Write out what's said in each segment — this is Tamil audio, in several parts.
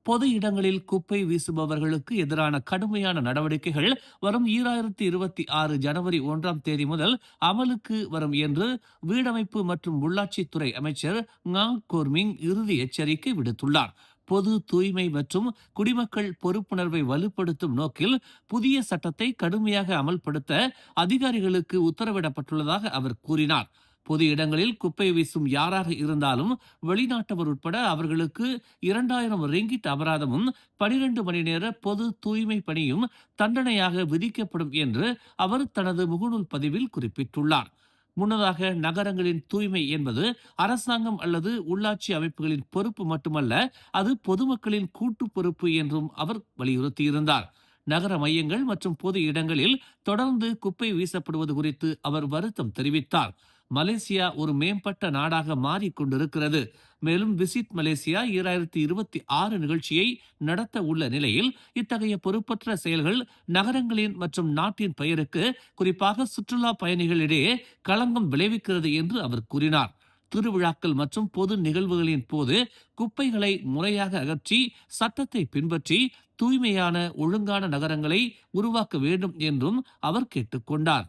பொது இடங்களில் குப்பை வீசுபவர்களுக்கு எதிரான கடுமையான நடவடிக்கைகள் வரும் 2026 ஜனவரி 1 முதல் அமலுக்கு வரும் என்று வீடமைப்பு மற்றும் உள்ளாட்சித்துறை அமைச்சர் கோர்மிங் இறுதி எச்சரிக்கை விடுத்துள்ளார். பொது தூய்மை மற்றும் குடிமக்கள் பொறுப்புணர்வை வலுப்படுத்தும் நோக்கில் புதிய சட்டத்தை கடுமையாக அமல்படுத்த அதிகாரிகளுக்கு உத்தரவிடப்பட்டுள்ளதாக அவர் கூறினார். பொது இடங்களில் குப்பை வீசும் யாராக இருந்தாலும் வெளிநாட்டவர் உட்பட அவர்களுக்கு 2000 ரிங்கிட் அபராதமும் 12 மணி நேர பொது தூய்மை பணியும் தண்டனையாக விதிக்கப்படும் என்று அவர் தனது முகநூல் பதிவில் குறிப்பிட்டுள்ளார். முன்னதாக நகரங்களின் தூய்மை என்பது அரசாங்கம் அல்லது உள்ளாட்சி அமைப்புகளின் பொறுப்பு மட்டுமல்ல, அது பொதுமக்களின் கூட்டு பொறுப்பு என்றும் அவர் வலியுறுத்தியிருந்தார். நகர மையங்கள் மற்றும் பொது இடங்களில் தொடர்ந்து குப்பை வீசப்படுவது குறித்து அவர் வருத்தம் தெரிவித்தார். மலேசியா ஒரு மேம்பட்ட நாடாக மாறிக்கொண்டிருக்கிறது. மேலும் விசிட் மலேசியா 2026 நிகழ்ச்சியை நடத்த உள்ள நிலையில் இத்தகைய பொறுப்பற்ற செயல்கள் நகரங்களின் மற்றும் நாட்டின் பெயருக்கு, குறிப்பாக சுற்றுலா பயணிகளிடையே களங்கம் விளைவிக்கிறது என்று அவர் கூறினார். திருவிழாக்கள் மற்றும் பொது நிகழ்வுகளின் போது குப்பைகளை முறையாக அகற்றி சட்டத்தை பின்பற்றி தூய்மையான ஒழுங்கான நகரங்களை உருவாக்க வேண்டும் என்றும் அவர் கேட்டுக்கொண்டார்.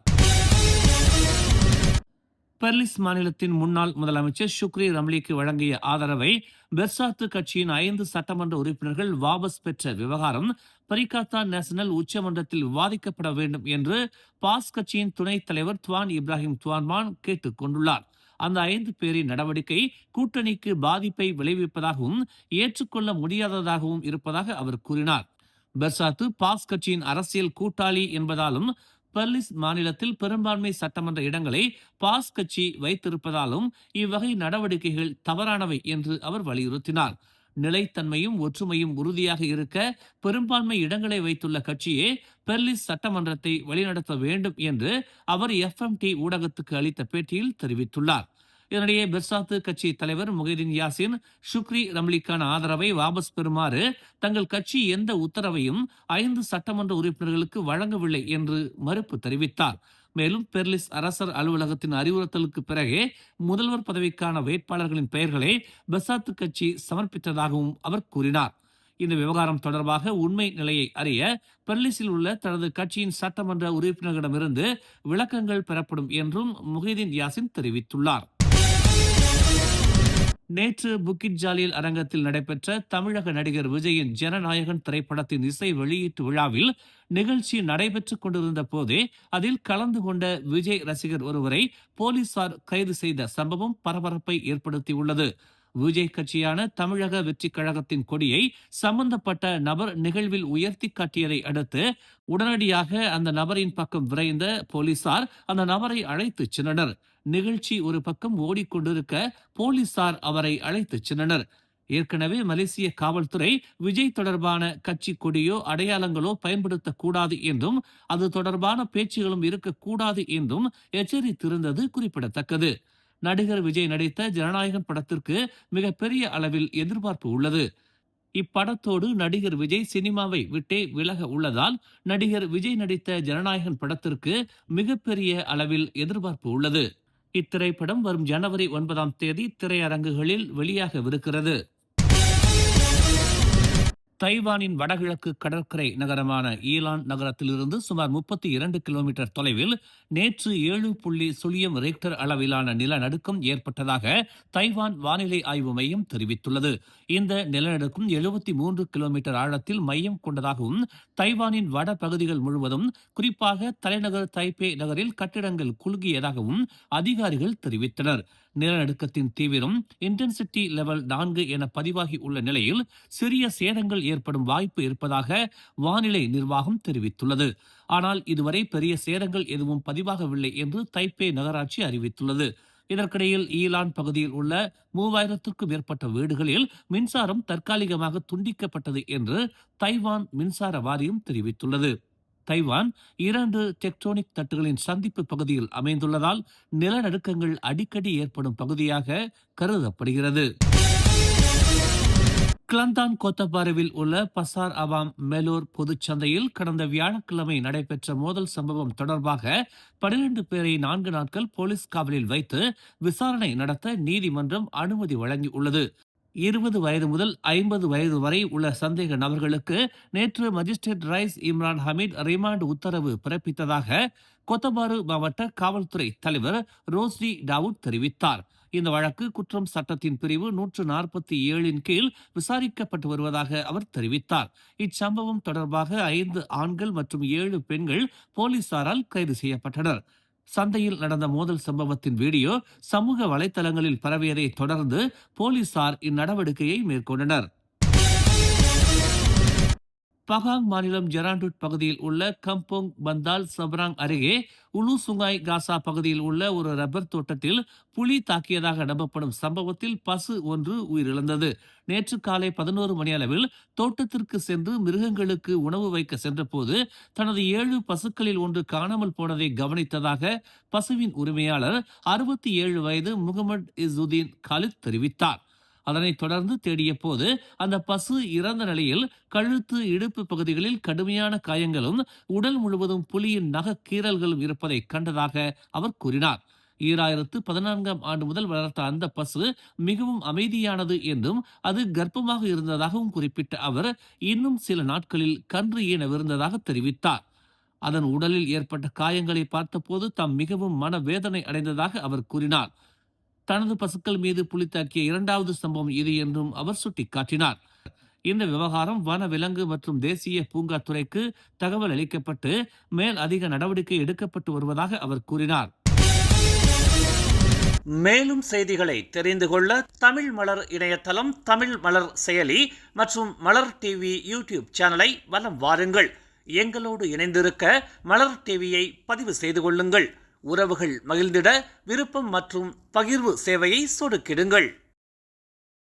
பெர்லிஸ் மாநிலத்தின் முன்னாள் முதலமைச்சர் ஷுக்ரி ரம்லிக்கு வழங்கிய ஆதரவை பெர்சாத்து கட்சியின் 5 சட்டமன்ற உறுப்பினர்கள் வாபஸ் பெற்ற விவகாரம் பரிகாத்தா நேஷனல் உச்சமன்றத்தில் விவாதிக்கப்பட வேண்டும் என்று பாஸ் கட்சியின் துணைத் தலைவர் துவான் இப்ராஹிம் துவான்மான் கேட்டுக் கொண்டுள்ளார். அந்த 5 பேரின் நடவடிக்கை கூட்டணிக்கு பாதிப்பை விளைவிப்பதாகவும் ஏற்றுக்கொள்ள முடியாததாகவும் இருப்பதாக அவர் கூறினார். பெர்சாத்து பாஸ் கட்சியின் அரசியல் கூட்டாளி என்பதாலும் பெர்லிஸ் மாநிலத்தில் பெரும்பான்மை சட்டமன்ற இடங்களை பாஸ் கட்சி வைத்திருப்பதாலும் இவ்வகை நடவடிக்கைகள் தவறானவை என்று அவர் வலியுறுத்தினார். நிலைத்தன்மையும் ஒற்றுமையும் உறுதியாக இருக்க பெரும்பான்மை இடங்களை வைத்துள்ள கட்சியே பெர்லிஸ் சட்டமன்றத்தை வழிநடத்த வேண்டும் என்று அவர் FMT ஊடகத்துக்கு அளித்த பேட்டியில் தெரிவித்துள்ளார். இதனிடையே பெர்சாத்து கட்சி தலைவர் முகைதீன் யாசின் ஷுக்ரி ரம்லிக்கான ஆதரவை வாபஸ் பெறுமாறு தங்கள் கட்சி எந்த உத்தரவையும் 5 சட்டமன்ற உறுப்பினர்களுக்கு வழங்கவில்லை என்று மறுப்பு தெரிவித்தார். மேலும் பெர்லிஸ் அரசர் அலுவலகத்தின் அறிவுறுத்தலுக்கு பிறகே முதல்வர் பதவிக்கான வேட்பாளர்களின் பெயர்களை பெர்சாத்து கட்சி சமர்ப்பித்ததாகவும் அவர் கூறினார். இந்த விவகாரம் தொடர்பாக உண்மை நிலையை அறிய பெர்லிஸில் உள்ள தனது கட்சியின் சட்டமன்ற உறுப்பினர்களிடமிருந்து விளக்கங்கள் பெறப்படும் என்றும் முகைதீன் யாசின் தெரிவித்துள்ளார். நேற்று புக்கிட் ஜாலியல் அரங்கத்தில் நடைபெற்ற தமிழக நடிகர் விஜயின் ஜனநாயகன் திரைப்படத்தின் இசை வெளியீட்டு விழாவில் நிகழ்ச்சி நடைபெற்றுக் கொண்டிருந்த போதே அதில் கலந்து கொண்ட விஜய் ரசிகர் ஒருவரை போலீசார் கைது செய்த சம்பவம் பரபரப்பை ஏற்படுத்தியுள்ளது. விஜய் கட்சியான தமிழக வெற்றி கழகத்தின் கொடியை சம்பந்தப்பட்ட நபர் நிகழ்வில் உயர்த்தி காட்டியதை அடுத்து உடனடியாக அந்த நபரின் பக்கம் விரைந்த போலீசார் அந்த நபரை அழைத்துச் சென்றனர். நிகழ்ச்சி ஒரு பக்கம் ஓடிக்கொண்டிருக்க போலீசார் அவரை அழைத்துச் சென்றனர். ஏற்கனவே மலேசிய காவல்துறை விஜய் தொடர்பான கட்சி கொடியோ அடையாளங்களோ பயன்படுத்தக்கூடாது என்றும் அது தொடர்பான பேச்சுகளும் இருக்கக்கூடாது என்றும் எச்சரித்திருந்தது குறிப்பிடத்தக்கது. நடிகர் விஜய் நடித்த ஜனநாயகன் படத்திற்கு மிகப்பெரிய அளவில் எதிர்பார்ப்பு உள்ளது. இப்படத்தோடு நடிகர் விஜய் சினிமாவை விட்டே விலக உள்ளதால் நடிகர் விஜய் நடித்த ஜனநாயகன் படத்திற்கு மிகப்பெரிய அளவில் எதிர்பார்ப்பு உள்ளது. இத்திரைப்படம் வரும் ஜனவரி 9 திரையரங்குகளில் வெளியாகவிருக்கிறது. தைவானின் வடகிழக்கு கடற்கரை நகரமான ஈலான் நகரத்திலிருந்து சுமார் 32 கிலோமீட்டர் தொலைவில் நேற்று 7.0 ரிக்டர் அளவிலான நிலநடுக்கம் ஏற்பட்டதாக தைவான் வானிலை ஆய்வு மையம் தெரிவித்துள்ளது. இந்த நிலநடுக்கம் 73 கிலோமீட்டர் ஆழத்தில் மையம் கொண்டதாகவும் தைவானின் வட பகுதிகள் முழுவதும், குறிப்பாக தலைநகர் தைப்பே நகரில் கட்டிடங்கள் குலுங்கியதாகவும் அதிகாரிகள் தெரிவித்தனர். நிலநடுக்கத்தின் தீவிரம் இன்டென்சிட்டி லெவல் 4 என பதிவாகி உள்ள நிலையில் சிறிய சேதங்கள் ஏற்படும் வாய்ப்பு இருப்பதாக வானிலை நிர்வாகம் தெரிவித்துள்ளது. ஆனால் இதுவரை பெரிய சேதங்கள் எதுவும் பதிவாகவில்லை என்று தைப்பே நகராட்சி அறிவித்துள்ளது. இதற்கிடையில் ஈலான் பகுதியில் உள்ள 3000க்கும் மேற்பட்ட வீடுகளில் மின்சாரம் தற்காலிகமாக துண்டிக்கப்பட்டது என்று தைவான் மின்சார வாரியம் தெரிவித்துள்ளது. தைவான் 2 டெக்டோனிக் தட்டுகளின் சந்திப்பு பகுதியில் அமைந்துள்ளதால் நிலநடுக்கங்கள் அடிக்கடி ஏற்படும் பகுதியாக கருதப்படுகிறது. கிளந்தான் கோத்தபாருவில் உள்ள பசார் அவாம் மெலூர் பொதுச்சந்தையில் கடந்த வியாழக்கிழமை நடைபெற்ற மோதல் சம்பவம் தொடர்பாக 12 பேரை 4 நாட்கள் போலீஸ் காவலில் வைத்து விசாரணை நடத்த நீதிமன்றம் அனுமதி வழங்கியுள்ளது. 20 வயது முதல் 50 வயது வரை உள்ள சந்தேக நபர்களுக்கு நேற்று magistrate rice Imran Hameed remand உத்தரவு பிறப்பித்ததாக கொத்தபாரு மாவட்ட காவல்துறை தலைவர் ரோஸ்டி டாவூட் தெரிவித்தார். இந்த வழக்கு குற்றம் சட்டத்தின் பிரிவு 147 கீழ் விசாரிக்கப்பட்டு வருவதாக அவர் தெரிவித்தார். இச்சம்பவம் தொடர்பாக 5 ஆண்கள் மற்றும் 7 பெண்கள் போலீசாரால் கைது செய்யப்பட்டனர். சந்தையில் நடந்த மோதல் சம்பவத்தின் வீடியோ சமூக வலைதளங்களில் பரவியதை தொடர்ந்து போலீசார் இந்நடவடிக்கையை மேற்கொண்டனர். பகாங் மாநிலம் ஜெராண்டுட் பகுதியில் உள்ள கம்போங் பந்தால் சப்ராங் அருகே உலு சுங்காய் காசா பகுதியில் உள்ள ஒரு ரப்பர் தோட்டத்தில் புலி தாக்கியதாக நம்பப்படும் சம்பவத்தில் பசு ஒன்று உயிரிழந்தது. நேற்று காலை 11 மணி அளவில் தோட்டத்திற்கு சென்று மிருகங்களுக்கு உணவு வைக்க சென்றபோது தனது 7 பசுக்களில் ஒன்று காணாமல் போனதை கவனித்ததாக பசுவின் உரிமையாளர் 67 வயது முகமது இசுதீன் காலித் தெரிவித்தார். அதனைத் தொடர்ந்து தேடிய போது அந்த பசு இறந்த நிலையில் கழுத்து இடுப்பு பகுதிகளில் கடுமையான காயங்களும் உடல் முழுவதும் புலியின் நக கீறல்களும் இருப்பதை கண்டதாக அவர் கூறினார். 2014ஆம் ஆண்டு முதல் வளர்த்த அந்த பசு மிகவும் அமைதியானது என்றும் அது கர்ப்பமாக இருந்ததாகவும் குறிப்பிட்ட அவர் இன்னும் சில நாட்களில் கன்று ஈனவிருந்ததாக தெரிவித்தார். அதன் உடலில் ஏற்பட்ட காயங்களை பார்த்தபோது தாம் மிகவும் மனவேதனை அடைந்ததாக அவர் கூறினார். தனது பசுக்கள் மீது புலி தாக்கிய 2வது சம்பவம் இது என்றும் அவர் சுட்டிக்காட்டினார். இந்த விவகாரம் வன விலங்கு மற்றும் தேசிய பூங்கா துறைக்கு தகவல் அளிக்கப்பட்டு மேல் அதிக நடவடிக்கை எடுக்கப்பட்டு வருவதாக அவர் கூறினார். மேலும் செய்திகளை தெரிந்து கொள்ள தமிழ் மலர் இணையதளம், தமிழ் மலர் செயலி மற்றும் மலர் டிவி யூடியூப் சேனலை வலம் வாருங்கள். எங்களோடு இணைந்திருக்க மலர் டிவியை பதிவு செய்து கொள்ளுங்கள். உறவுகள் மகிழ்ந்திட விருப்பம் மற்றும் பகிர்வு சேவையை சொடுக்கிடுங்கள்.